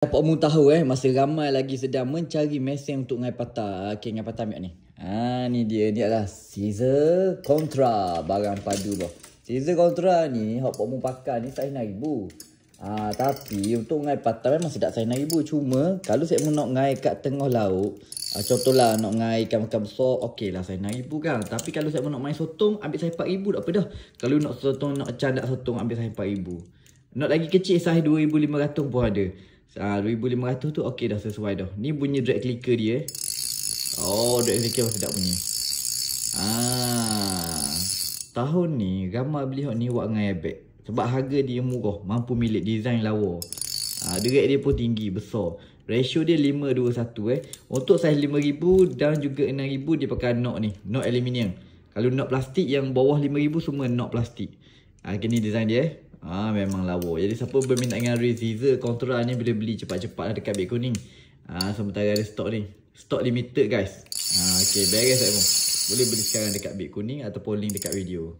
Dapat umum tahu masa ramai lagi sedang mencari mesin untuk ngai patah. Okey, ngai patah ambil ni. Ni dia. Ni adalah Caesar Contra. Barang padu bah. Caesar Contra ni hok pak umum pakai ni RM9,000. Tapi untuk ngai patah memang sedap RM9,000. Cuma kalau saya nak ngai kat tengah laut, contohlah nak ngai ikan makan besar, okey lah RM9,000 kan. Tapi kalau saya nak main sotong, ambil saya RM4,000 tak apa dah. Kalau nak sotong, nak candak sotong, ambil saya RM4,000. Nak lagi kecil saiz 2,500 pun ada. 2,500 tu okey dah, sesuai dah. Ni bunyi drag clicker dia. Drag clicker pun sedap bunyi. Tahun ni ramai beli hok ni buat dengan airbag. Sebab harga dia murah, mampu milik, design lawa. Drag dia pun tinggi, besar. Ratio dia 5:1 Untuk saiz 5,000 dan juga 6,000 dia pakai knock ni, knock aluminium. Kalau knock plastik yang bawah 5,000 semua knock plastik. Ni design dia memang lawa. Jadi siapa berminat dengan Caesar Contra ni, boleh beli cepat-cepat lah dekat Beg Kuning. Sementara ada stok ni. Stok limited guys. Okey, beres tak pun. Boleh beli sekarang dekat Beg Kuning ataupun link dekat video.